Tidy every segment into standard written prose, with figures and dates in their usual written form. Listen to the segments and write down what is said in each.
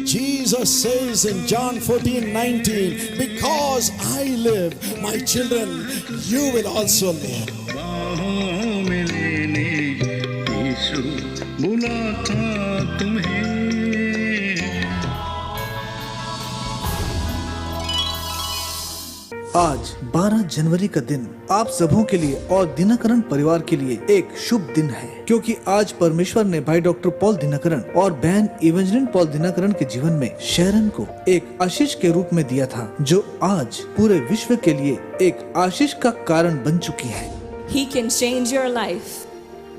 Jesus says in John 14:19, because I live, my children, you will also live. बाहों में लेने यीशु बुलाता तुम्हें। आज 12 जनवरी का दिन आप सबों के लिए और दिनकरण परिवार के लिए एक शुभ दिन है, क्योंकि आज परमेश्वर ने भाई डॉक्टर पॉल दिनकरण और बहन इवेंजलिन पॉल दिनकरण के जीवन में शैरन को एक आशीष के रूप में दिया था, जो आज पूरे विश्व के लिए एक आशीष का कारण बन चुकी है। He can change your life.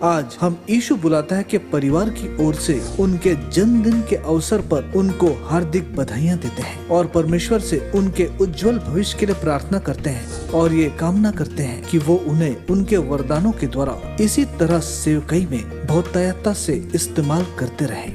आज हम यीशु बुलाता है कि परिवार की ओर से उनके जन्मदिन के अवसर पर उनको हार्दिक बधाइयाँ देते हैं और परमेश्वर से उनके उज्जवल भविष्य के लिए प्रार्थना करते हैं और ये कामना करते हैं कि वो उन्हें उनके वरदानों के द्वारा इसी तरह सेवकाई में बहुतायता से इस्तेमाल करते रहे।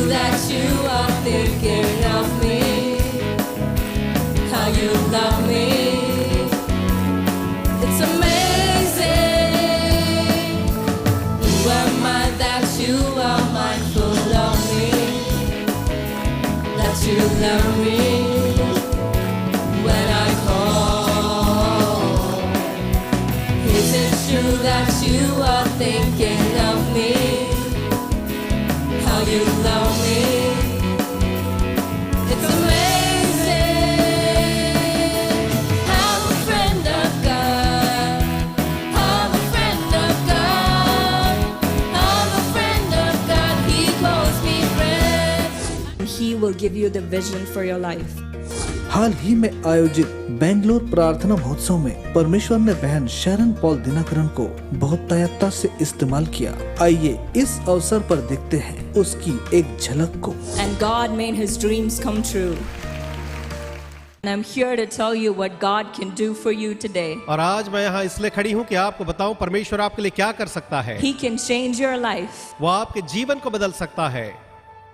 That you are thinking of me, how you love me. It's amazing. Who am I that you are mindful of me, that you love me when I call. Is it true that you are thinking of me? You love me. It's amazing. I'm a friend of God. I'm a friend of God. I'm a friend of God. He calls me friend. He will give you the vision for your life. हाल ही में आयोजित बेंगलोर प्रार्थना महोत्सव में परमेश्वर ने बहन Sharon Paul दिनकरण को बहुतायता से इस्तेमाल किया। आइए इस अवसर पर देखते हैं उसकी एक झलक को। And God made his dreams come true. And I'm here to tell you what God can do for you today. और आज मैं यहाँ इसलिए खड़ी हूँ कि आपको बताऊं परमेश्वर आपके लिए क्या कर सकता है। He can change your life. वो आपके जीवन को बदल सकता है।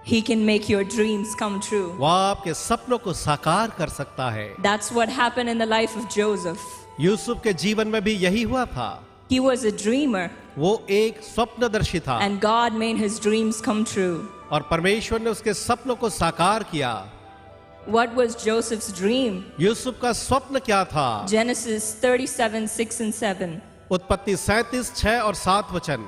He can make your dreams come true. वो आपके सपनों को साकार कर सकता है। That's what happened in the life of Joseph. Yusuf के जीवन में भी यही हुआ था। He was a dreamer. वो एक स्वप्नदर्शी था। And God made his dreams come true. और परमेश्वर ने उसके सपनों को साकार किया। What was Joseph's dream? Yusuf का स्वप्न क्या था? Genesis 37:6 and 7. उत्पत्ति 37:6 और 7 वचन।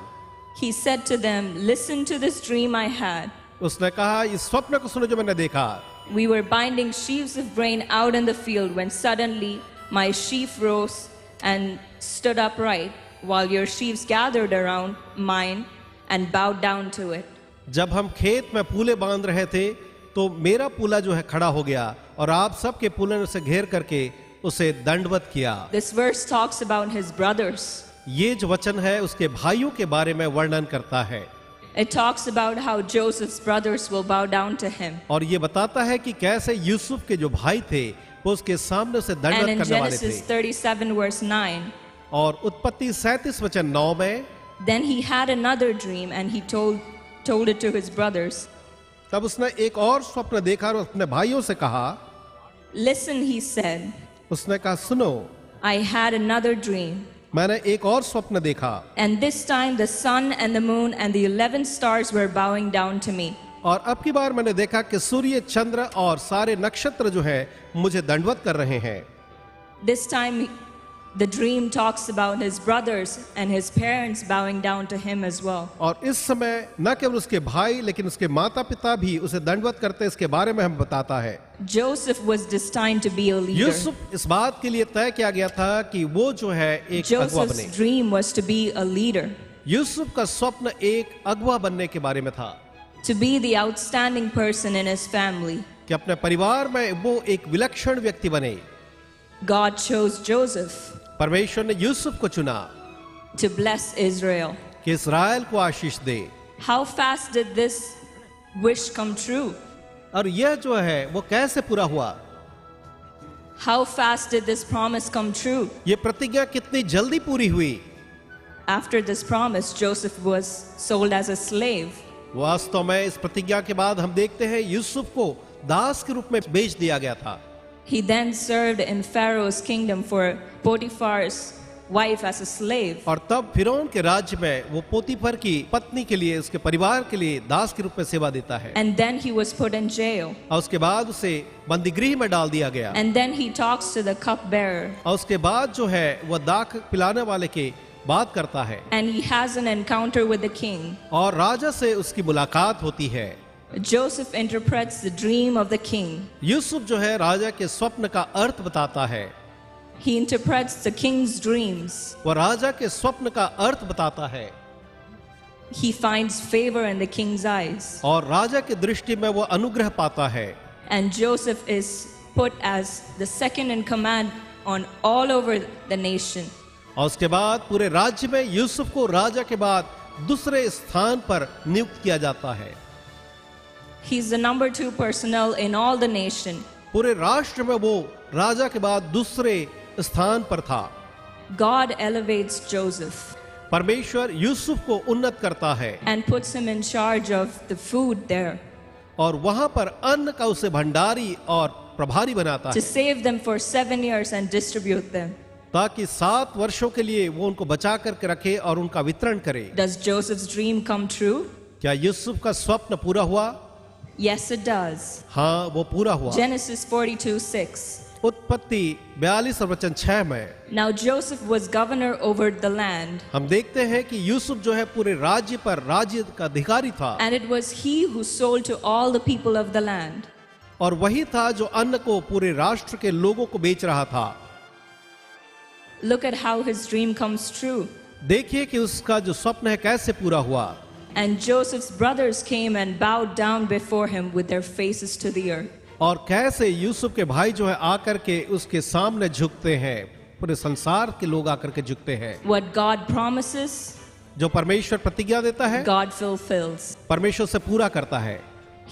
He said to them, listen to this dream I had. उसने कहा इस स्वप्न को सुनो जो मैंने देखा। We were binding sheaves of grain out in the field when suddenly my sheaf rose and stood upright, while your sheaves gathered around mine and bowed down to it. जब हम खेत में पूले बांध रहे थे तो मेरा पूला जो है खड़ा हो गया और आप सब के पूले ने उसे घेर करके उसे दंडवत किया। This verse talks about his brothers. ये जो वचन है उसके भाइयों के बारे में वर्णन करता है। It talks about how Joseph's brothers will bow down to him. और ये बताता है कि कैसे यूसुफ के जो भाई थे वो उसके सामने उसे And दंडवत in करने वाले Genesis थे। 37 verse 9, और उत्पत्ति 37 वचन 9 में then he had another dream and he told it to his brothers. तब उसने एक और स्वप्न देखा और अपने भाइयों से कहा। Listen, he said, उसने कहा सुनो, I had another dream. मैंने एक और स्वप्न देखा And this time the sun and the moon and the 11 stars were bowing down to me. और अब की बार मैंने देखा कि सूर्य, चंद्र और सारे नक्षत्र जो है मुझे दंडवत कर रहे हैं। This time the dream talks about his brothers and his parents bowing down to him as well. और इस समय न केवल उसके भाई लेकिन उसके माता पिता भी उसे दंडवत करते इसके बारे में हम बताता है। Joseph was destined to be a leader. Yusuf इस बात के लिए तय किया गया था कि वो जो है एक अगुवा बने। Joseph's dream was to be a leader, Yusuf का स्वप्न एक अगुवा बनने के बारे में था, to be the outstanding person in his family. कि अपने परिवार में वो एक विलक्षण व्यक्ति बने। God chose Joseph परमेश्वर ने यूसुफ को चुना to bless Israel. कि इस्राएल को आशीष दे। How fast did this wish come true? और यह जो है वो कैसे पूरा हुआ? How fast did this promise come true? ये प्रतिज्ञा कितनी जल्दी पूरी हुई? After this promise, Joseph was sold as a slave. वास्तव में इस प्रतिज्ञा के बाद हम देखते हैं यूसुफ को दास के रूप में बेच दिया गया था। He then served in Pharaoh's kingdom for Potiphar's wife as a slave. और तब फिरौन के राज्य में वो पोतीफर की पत्नी के लिए, उसके परिवार के लिए दास के रूप में सेवा देता है। And then he was put in jail. और उसके बाद उसे बंदीगृह में डाल दिया गया। And then he talks to the cupbearer. और उसके बाद जो है वह दाख पिलाने वाले के बात करता है And he has an encounter with the king. और राजा से उसकी मुलाकात होती है। Joseph interprets the dream of the king. Yusuf जो है राजा के स्वप्न का अर्थ बताता है। He interprets the king's dreams. वह राजा के स्वप्न का अर्थ बताता है He finds favor in the king's eyes. और राजा की दृष्टि में वह अनुग्रह पाता है। And Joseph is put as the second in command on all over the nation. और उसके बाद पूरे राज्य में यूसुफ को राजा के बाद दूसरे स्थान पर नियुक्त किया जाता है। He's the number 2 personnel in all the nation. पूरे राष्ट्र में वो राजा के बाद दूसरे स्थान पर था। God elevates Joseph परमेश्वर यूसुफ को उन्नत करता है and puts him in charge of the food there और वहां पर अन्न का उसे भंडारी और प्रभारी बनाता to है save them for 7 years and distribute them. ताकि 7 वर्षों के लिए वो उनको बचा करके रखे और उनका वितरण करे। Does Joseph's dream come true? क्या यूसुफ का स्वप्न पूरा हुआ? Yes, it does. हाँ, वो पूरा हुआ। Genesis 42:6. उत्पत्ति 42 और वचन 6 में Now Joseph was governor over the land, हम देखते हैं कि यूसुफ जो है पूरे राज्य पर राज्य का अधिकारी था and it was he who sold to all the people of the land. और वही था जो अन्न को पूरे राष्ट्र के लोगों को बेच रहा था। Look at how his dream comes true. देखिए कि उसका जो स्वप्न है कैसे पूरा हुआ। And Joseph's brothers came and bowed down before him with their faces to the earth. और कैसे यूसुफ के भाई जो है आकर के उसके सामने झुकते हैं, पूरे संसार के लोग आकर के झुकते हैं। What God promises, जो परमेश्वर प्रतिज्ञा देता है God fulfills. परमेश्वर से पूरा करता है।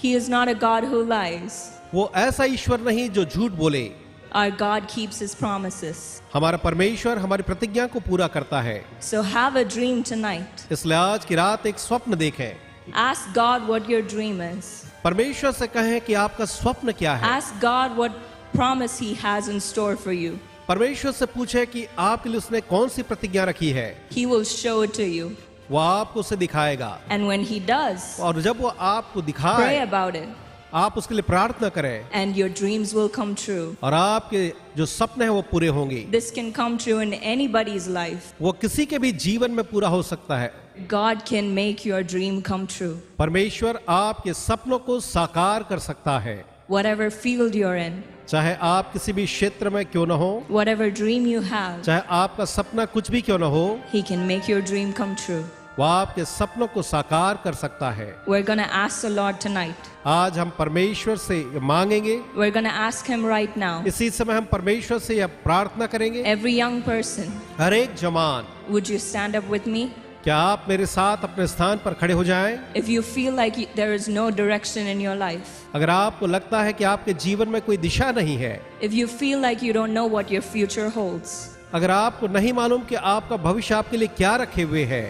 He is not a God who lies. वो ऐसा ईश्वर नहीं जो झूठ बोले। Our God keeps his promises. हमारा परमेश्वर हमारी प्रतिज्ञा को पूरा करता है। So have a dream tonight. इसलिए आज की रात एक स्वप्न देखें। Ask God what your dream is. परमेश्वर से कहें कि आपका स्वप्न क्या है। Ask God what promise he has in store for you. परमेश्वर से पूछे कि आपके लिए उसने कौन सी प्रतिज्ञा रखी है। He will show it to you. वो आपको उसे दिखाएगा And when he does, और जब वो आपको pray दिखाए about it. आप उसके लिए प्रार्थना करें And your dreams will come true. और आपके जो सपने हैं वो पूरे होंगे। This can come true in anybody's life. वो किसी के भी जीवन में पूरा हो सकता है। God can make your dream come true. परमेश्वर आपके सपनों को साकार कर सकता है। Whatever field you're in, चाहे आप किसी भी क्षेत्र में क्यों न हो, whatever dream you have, चाहे आपका सपना कुछ भी क्यों न हो, he can make your dream come true. वो आपके सपनों को साकार कर सकता है। We're going to ask the Lord tonight. आज हम परमेश्वर से मांगेंगे। We're going to ask him right now. इसी समय हम परमेश्वर से यह प्रार्थना करेंगे। Every young person, हर एक जवान, would you stand up with me? क्या आप मेरे साथ अपने स्थान पर खड़े हो जाएं? If you feel like there is no direction in your life, अगर आपको लगता है कि आपके जीवन में कोई दिशा नहीं है, if you feel like you don't know what your future holds, अगर आपको नहीं मालूम कि आपका भविष्य आपके लिए क्या रखे हुए है,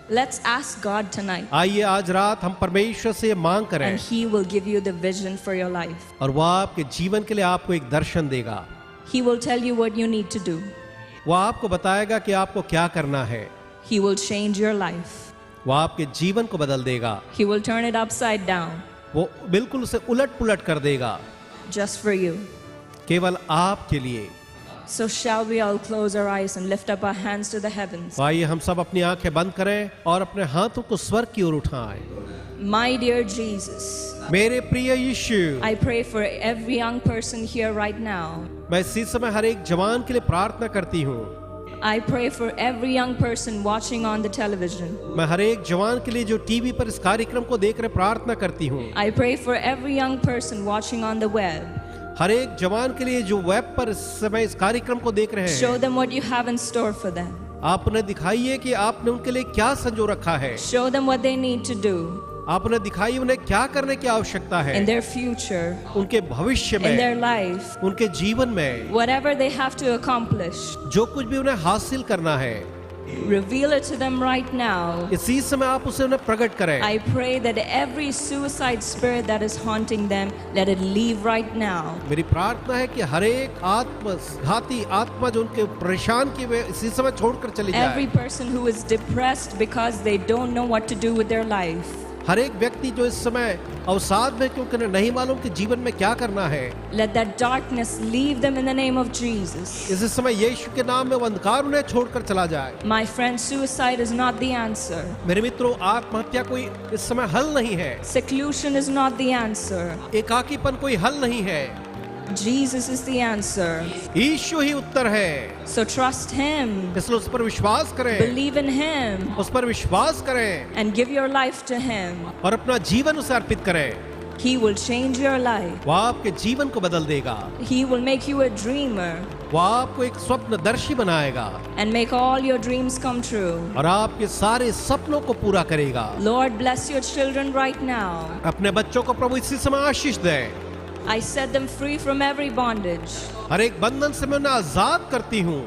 let's ask God tonight. आइए आज रात हम परमेश्वर से मांग करें And he will give you the vision for your life. और वह आपके जीवन के लिए आपको एक दर्शन देगा। He will tell you what you need to do. वह आपको बताएगा कि आपको क्या करना है। He will change your life. वह आपके जीवन को बदल देगा। He will turn it upside down वो बिल्कुल उसे उलट पुलट कर देगा just for you. केवल आपके लिए। So shall we all close our eyes and lift up our hands to the heavens? तो आइए हम सब अपनी आंखें बंद करें और अपने हाथों को स्वर्ग की ओर उठाएं। My dear Jesus, मेरे प्रिय यीशु, I pray for every young person here right now. मैं इसी समय हर एक जवान के लिए प्रार्थना करती हूँ। I pray for every young person watching on the television. मैं हर एक जवान के लिए जो टीवी पर इस कार्यक्रम को देख रहे प्रार्थना करती हूँ। I pray for every young person watching on the web. हर एक जवान के लिए जो वेब पर इस समय इस कार्यक्रम को देख रहे Show हैं, them what you have in store for them. आप उन्हें दिखाइए कि आपने उनके लिए क्या संजो रखा है। Show them what they need to do आप उन्हें दिखाइए उन्हें क्या करने की आवश्यकता है in their future, उनके भविष्य in their में, life, उनके जीवन में, whatever they have to accomplish. जो कुछ भी उन्हें हासिल करना है। Reveal it to them right now. इसी समय आप उसे उन्हें प्रकट करें। I pray that every suicide spirit that is haunting them, let it leave right now. मेरी प्रार्थना है कि हर एक आत्मघाती आत्मा जो उनके परेशान की वे इसी समय छोड़कर चली Every जाए। person who is depressed because they don't know what to do with their life, हर एक व्यक्ति जो इस समय अवसाद में क्योंकि उन्हें नहीं मालूम कि जीवन में क्या करना है, let that darkness leave them in the name of Jesus. इस समय यीशु के नाम में वो अंधकार उन्हें छोड़कर चला जाए। My friend, suicide is not the answer. मेरे मित्रों, आत्महत्या कोई इस समय हल नहीं है। Seclusion is not the answer. एकाकीपन कोई हल नहीं है। Jesus is the answer. यीशु ही उत्तर है। So trust Him, इसलिए उस पर विश्वास करें, believe in Him, उस पर विश्वास करें and give your life to Him. और अपना जीवन उसे अर्पित करें। He will change your life. वो आपके जीवन को बदल देगा। He will make you a dreamer वो आपको एक स्वप्नदर्शी बनाएगा and make all your dreams come true. और आपके सारे सपनों को पूरा करेगा। Lord, bless your children right now. अपने बच्चों को प्रभु इसी समय आशीष दे। I set them free from every bondage. हर एक बंधन से मैं उन्हें आजाद करती हूँ।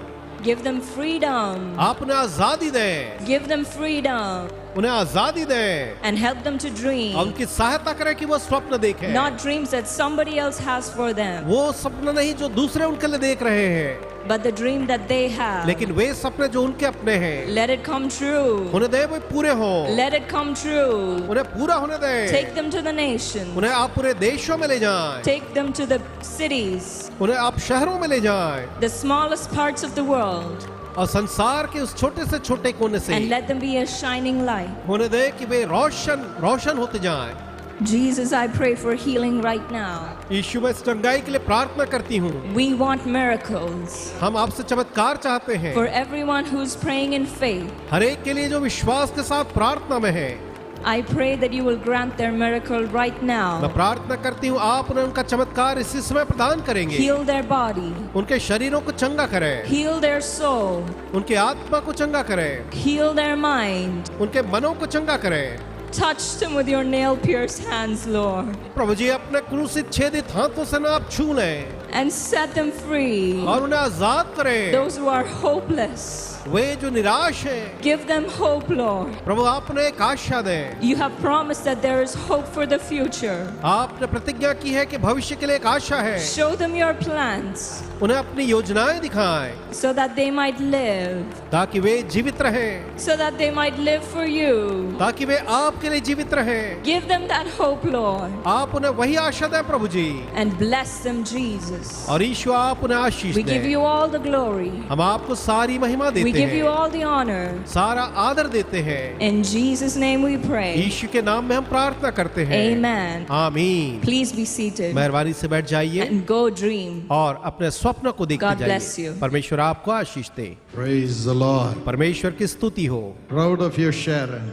Give them freedom. आप उन्हें आजादी दें, Give them freedom उन्हें आजादी दें and help them to और dream. उनकी सहायता करें कि वो स्वप्न देखें। Not dreams that somebody else has for them, वो सपना नहीं जो दूसरे उनके लिए देख रहे हैं, but the dream that they have. लेकिन वे सपने जो उनके अपने हैं Let it come true. उन्हें दे, वे पूरे हों। Let it come true. उन्हें पूरा होने दें। Take them to the nations. उन्हें आप पूरे देशों में ले जाएं, Take them to the cities, उन्हें आप शहरों में ले जाएं the smallest parts of the world, और संसार के उस छोटे से छोटे कोने से and let them be a shining light. होने दे कि वे रोशन होते जाएं। Jesus, I pray for healing right now. यीशु, मैं इस चंगाई के लिए प्रार्थना करती हूँ। We want miracles हम आपसे चमत्कार चाहते हैं for everyone who's praying in faith. हर एक के लिए जो विश्वास के साथ प्रार्थना में है। I pray that you will grant their miracle right मैं now. प्रार्थना करती हूँ आप उन्हें उनका चमत्कार इसी समय प्रदान करेंगे। Heal their body, उनके शरीरों को चंगा करें, heal their soul, उनके आत्मा को चंगा करें, heal their mind. उनके मनों को चंगा करें। Touch them with your nail-pierced hands, Lord, प्रभु जी, अपने क्रूसित छेदित हाथों से ना आप छू लें and set them free. और उन्हें आजाद करें। Those who are hopeless, वे जो निराश हैं, give them hope, Lord. प्रभु आप उन्हें एक आशा दें। You have promised that there is hope for the future. आपने प्रतिज्ञा की है कि भविष्य के लिए एक आशा है। Show them your plans उन्हें अपनी योजनाएं दिखाएं so that they might live, ताकि वे जीवित रहें, so that they might live for you. ताकि वे आपके लिए जीवित रहें। Give them that hope, Lord, आप उन्हें वही आशा दें प्रभु जी। and bless them, Jesus. और ईश्वर आप उन्हें आशीष We give दें। you all the glory. हम आपको सारी महिमा We देते give you हैं, all the honor. सारा आदर देते हैं। In Jesus' name we pray. यीशु के नाम में हम प्रार्थना करते हैं। Amen. आमीन। Please be seated मेहरबानी से बैठ जाइए and go dream. और अपने स्वप्न को देखते God bless जाइए। you. परमेश्वर आपको आशीष दे। Praise the Lord. परमेश्वर की स्तुति हो। Proud of you, Sharon.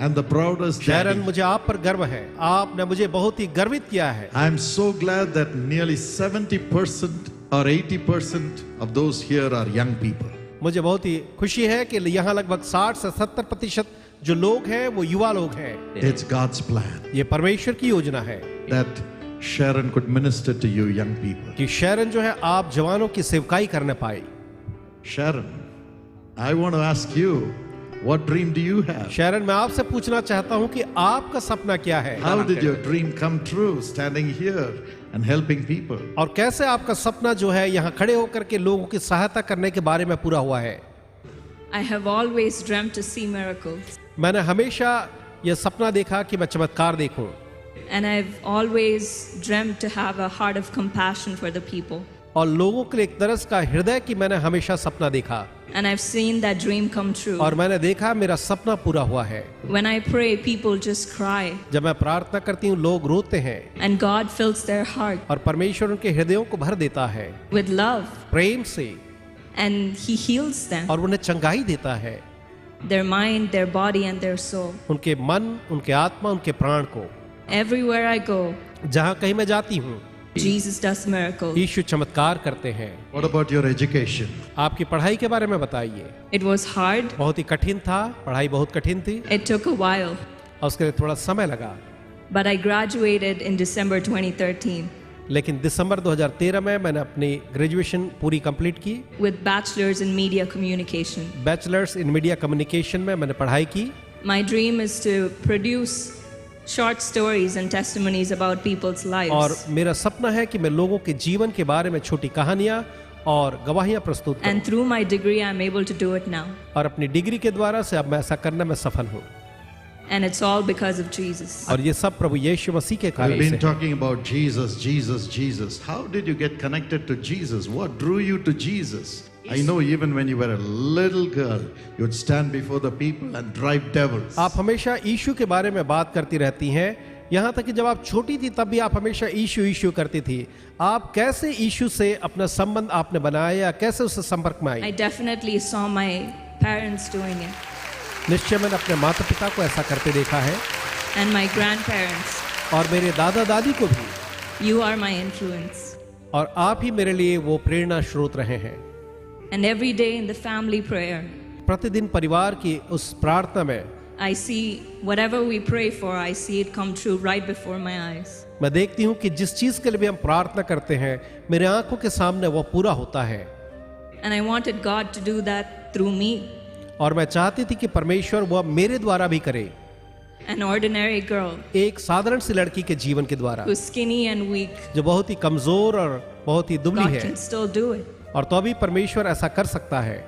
And the proudest Sharon, daddy. मुझे आप पर गर्व है। आपने मुझे बहुत ही गर्वित किया है। I'm so glad that nearly 70% or 80% of those here are young people. मुझे बहुत ही खुशी है कि यहाँ लगभग 60 से 70% जो लोग हैं वो युवा लोग हैं। It's God's plan ये परमेश्वर की योजना है that Sharon could minister to you young people. कि शैरन जो है आप जवानों की सेवकाई करने पाए। Sharon, I want to ask you, what dream do you have? Sharon, मैं आपसे पूछना चाहता हूँ कि आपका सपना क्या है? How did your dream come true standing here and helping people? और कैसे आपका सपना जो है यहाँ खड़े होकर के लोगों की सहायता करने के बारे में पूरा हुआ है? I have always dreamt to see miracles, मैंने हमेशा यह सपना देखा कि मैं चमत्कार देखूं and I've always dreamt to have a heart of compassion for the people. और लोगों के लिए एक तरस का हृदय की मैंने हमेशा सपना देखा And I've seen that dream come true. और मैंने देखा मेरा सपना पूरा हुआ है। When I pray, people just cry, जब मैं प्रार्थना करती हूँ लोग रोते हैं and God fills their heart और परमेश्वर उनके हृदयों को भर देता है with love, प्रेम से and He heals them, और उन्हें चंगाई देता है, their mind, their body, and their soul. उनके मन, उनके आत्मा, उनके प्राण को। Everywhere I go, जहाँ कहीं मैं जाती हूँ Jesus does miracles. यीशु चमत्कार करते हैं। What about your education? आपकी पढ़ाई के बारे में बताइए। It was hard. बहुत ही कठिन था, पढ़ाई बहुत कठिन थी It took a while, और उसके लिए थोड़ा समय लगा, but I graduated in December 2013. लेकिन दिसंबर 2013 में मैंने अपनी ग्रेजुएशन पूरी कंप्लीट की। with bachelor's in media communication. Bachelors in media communication में मैंने पढ़ाई की। My dream is to produce short stories and testimonies about people's और lives. मेरा सपना है कि मैं लोगों के जीवन के बारे में छोटी कहानियां और गवाहियां प्रस्तुत करूं। And through my degree, I'm able to do it now. और अपनी डिग्री के द्वारा से अब मैं ऐसा करने में सफल हूं। And it's all because of Jesus. और ये सब प्रभु यीशु मसीह के We've कारण been से है। talking about Jesus, Jesus, Jesus. How did you get connected to Jesus? What drew you to Jesus? I know even when you were a little girl, you would stand before the people and drive devils. आप हमेशा यीशु के बारे में बात करती रहती हैं। यहाँ तक कि जब आप छोटी थी तब भी आप हमेशा यीशु यीशु करती थी। आप कैसे यीशु से अपना संबंध आपने बनाया या कैसे उससे संपर्क में I I? definitely saw my parents doing it निश्चय मैंने अपने माता पिता को ऐसा करते देखा है and my grandparents. और मेरे दादा दादी को भी। You are my influence. और आप ही मेरे लिए वो प्रेरणा स्रोत रहे हैं। And every day in the family prayer, प्रतिदिन परिवार की उस प्रार्थना में I see whatever we pray for, I see it come true right before my eyes. मैं देखती हूँ कि जिस चीज के लिए भी हम प्रार्थना करते हैं मेरे आंखों के सामने वो पूरा होता है। And I wanted God to do that through me, और मैं चाहती थी कि परमेश्वर वो मेरे द्वारा भी करे, an ordinary girl एक साधारण सी लड़की के जीवन के द्वारा who's skinny and weak. जो बहुत ही कमजोर और बहुत ही दुबली God है, can still do it. और तो अभी परमेश्वर ऐसा कर सकता है।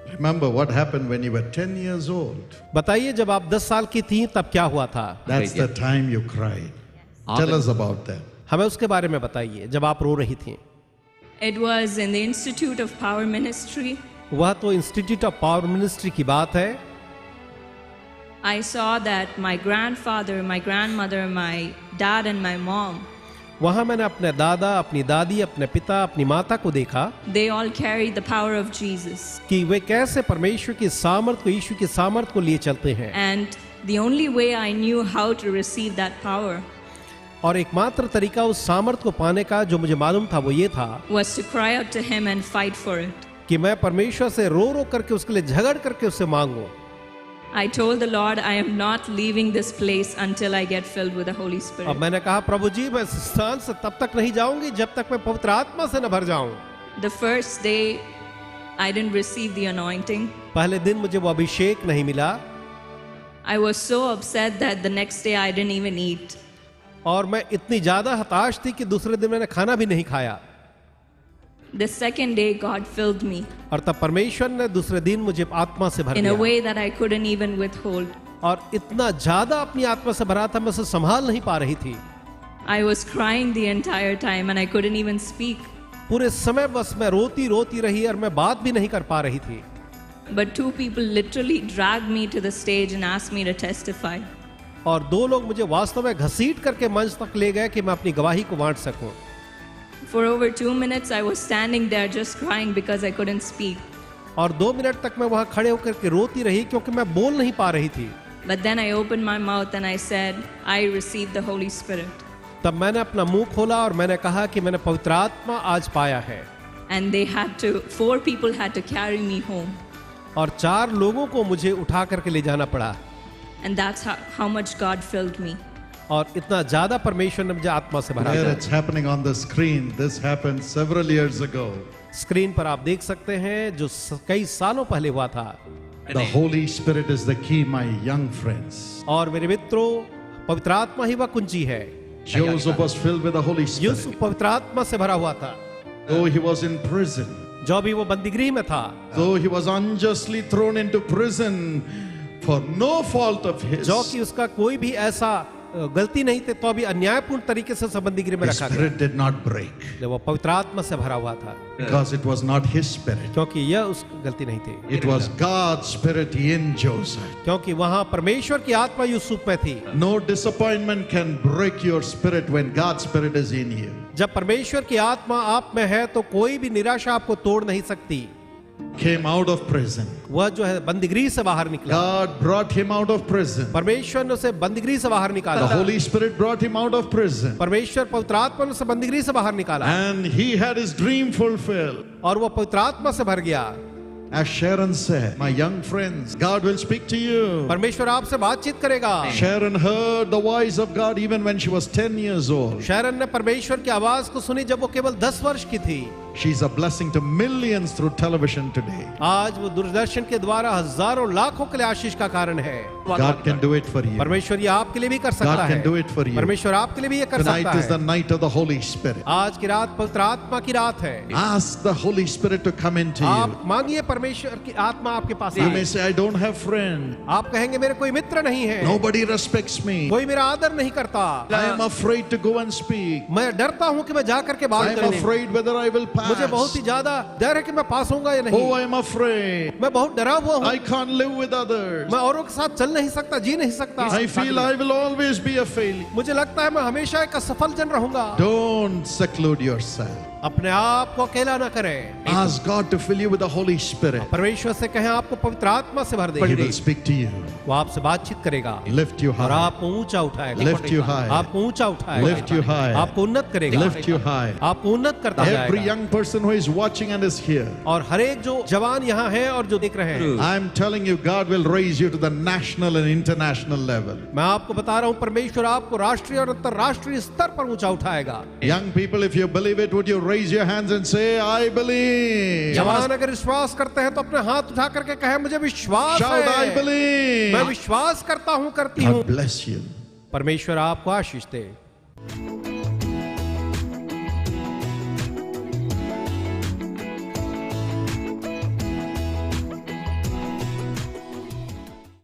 Remember what happened when you were 10 years old. बताइए जब आप 10 साल की थी तब क्या हुआ था? That's the time you cried. Tell us about that. हमें उसके बारे में बताइए जब आप रो रही थी। It was in the Institute of Power Ministry. वह तो इंस्टीट्यूट ऑफ पावर मिनिस्ट्री की बात है। I saw that my grandfather, my grandmother, my dad, and my mom, वहां मैंने अपने दादा, अपनी दादी, अपने पिता, अपनी माता को देखा they all carried the power of Jesus. कि वे कैसे परमेश्वर की सामर्थ को, यीशु की सामर्थ को लिए चलते हैं। And the only way I knew how to receive that power और एकमात्र तरीका उस सामर्थ को पाने का जो मुझे मालूम था वो ये था was to cry out to Him and fight for it. कि मैं परमेश्वर से रो रो करके उसके लिए झगड़ करके उससे मांगूं। I told the Lord, I am not leaving this place until I get filled with the Holy अब Spirit. मैंने कहा प्रभु जी मैं इस स्थान से तब तक नहीं जाऊंगी जब तक मैं पवित्र आत्मा से न भर जाऊं। The first day, I didn't receive the anointing. पहले दिन मुझे वो अभिषेक नहीं मिला I was so upset that the next day I didn't even eat. और मैं इतनी ज्यादा हताश थी कि दूसरे दिन मैंने खाना भी नहीं खाया। The second day, God filled me और तब परमेश्वर ने दूसरे दिन मुझे आत्मा से भर in a दिया way that I couldn't even withhold. और इतना ज्यादा अपनी आत्मा से भरा था मैं उसे संभाल नहीं पा रही थी। I was crying the entire time and I couldn't even speak. पूरे समय बस मैं रोती रोती रही और मैं बात भी नहीं कर पा रही थी। But two people literally dragged me to the stage and asked me to testify. और दो लोग मुझे वास्तव में घसीट करके मंच तक ले गए कि मैं अपनी गवाही को बांट सकूं। For over 2 minutes, I was standing there just crying because I couldn't speak. और 2 मिनट तक मैं वहां खड़े होकर के रोती रही क्योंकि मैं बोल नहीं पा रही थी। But then I opened my mouth and I said, I received the Holy Spirit. तब मैंने अपना मुंह खोला और मैंने कहा कि मैंने पवित्र आत्मा आज पाया है। And they had to, 4 people had to carry me home. और 4 लोगों को मुझे उठा करके ले जाना पड़ा। And that's how much God filled me. और इतना ज्यादा परमेश्वर ने मुझे आत्मा से भरा There था। it's happening on the screen. This happened several years ago. Screen पर आप देख सकते हैं जो कई सालों पहले हुआ था। The Holy Spirit is the key, my young friends. और मेरे मित्रों पवित्र आत्मा ही वह कुंजी है। Joseph was filled with the Holy Spirit. Yusuf पवित्र आत्मा से भरा हुआ था। Though he was in prison, जो भी वो बंदीगृह में था, though he was unjustly thrown into prison for no fault of his, जो कि उसका कोई भी ऐसा गलती नहीं थी तो भी अन्यायपूर्ण तरीके से उस बंदीगृह में his रखा गया। spirit did not break जब वो पवित्र आत्मा से भरा हुआ था because it was not his spirit. क्योंकि यह उस गलती नहीं थी, It was God's spirit in Joseph. क्योंकि वहां परमेश्वर की आत्मा यूसुफ में थी। No disappointment can break your spirit when God's spirit is in you. जब परमेश्वर की आत्मा आप में है तो कोई भी निराशा आपको तोड़ नहीं सकती। Came out of prison. वह जो है बंदीगृह से बाहर निकला, God brought him out of prison. परमेश्वर ने उसे बंदीगृह से बाहर The निकाला। Holy Spirit brought him out of prison. परमेश्वर पवित्र आत्मा ने उसे बंदीगृह से बाहर निकाला And he had his dream fulfilled. और वह पवित्र आत्मा से भर गया। As Sharon said, my young friends, God will speak to you. परमेश्वर आपसे बातचीत करेगा। Sharon heard the voice of God even when she was 10 years old. Sharon ने परमेश्वर की आवाज को सुनी जब वो केवल 10 वर्ष की थी। She's a blessing to millions through television today. आज वो दूरदर्शन के द्वारा हजारों लाखों के लिए आशीष का कारण है। God can do it for you. परमेश्वर ये आपके लिए भी कर सकता God है। can do it for you. परमेश्वर आपके लिए भी ये कर सकता Tonight is the है। night of the Holy Spirit. आज की रात पवित्र आत्मा की रात है। Ask the Holy Spirit to come into आप you. मांगिए परमेश्वर की आत्मा आपके पास You may आए। say, I don't have friend. आप कहेंगे मेरे कोई मित्र नहीं है, Nobody respects me. कोई मेरा आदर नहीं करता, I am afraid to go and speak. मैं डरता हूँ कि मैं जा करके I बात am करूँ। afraid whether I will pass. मुझे बहुत ही ज्यादा डर है कि मैं पास होऊंगा या नहीं। Oh, I am afraid. मैं बहुत डरा हुआ हूँ। I can't live with others. मैं औरों के साथ चल नहीं सकता, जी नहीं सकता। I feel I will always be a failure. मुझे लगता है मैं हमेशा एक असफल जन रहूंगा। Don't seclude yourself. अपने आप को अकेला न करें। Ask God to fill you with the Holy Spirit. परमेश्वर से कहें आपको पवित्र आत्मा से भर He they. will speak to you. वो आपसे बातचीत करेगा Lift you और high. आपको ऊंचा उठाएगा। Lift you high. आपको ऊंचा उठाएगा। Lift you high. आपको उन्नत करेगा। Lift you high. आपको उन्नत करता Every जाएगा। young person who is watching and is here, और हर एक जो जवान यहाँ है और जो देख रहे हैं, I'm telling you, God will raise you to the national and international level. मैं आपको बता रहा हूँ परमेश्वर आपको राष्ट्रीय और अंतरराष्ट्रीय स्तर पर ऊंचा उठाएगा। Young people, if you believe it, would you raise your hands and say, I believe? जवान अगर विश्वास करते हैं तो अपने हाथ उठा करके कहे मुझे विश्वास Shout, I है। believe. मैं विश्वास करता हूँ, करती हूँ। God bless you. परमेश्वर आपको आशीष दे।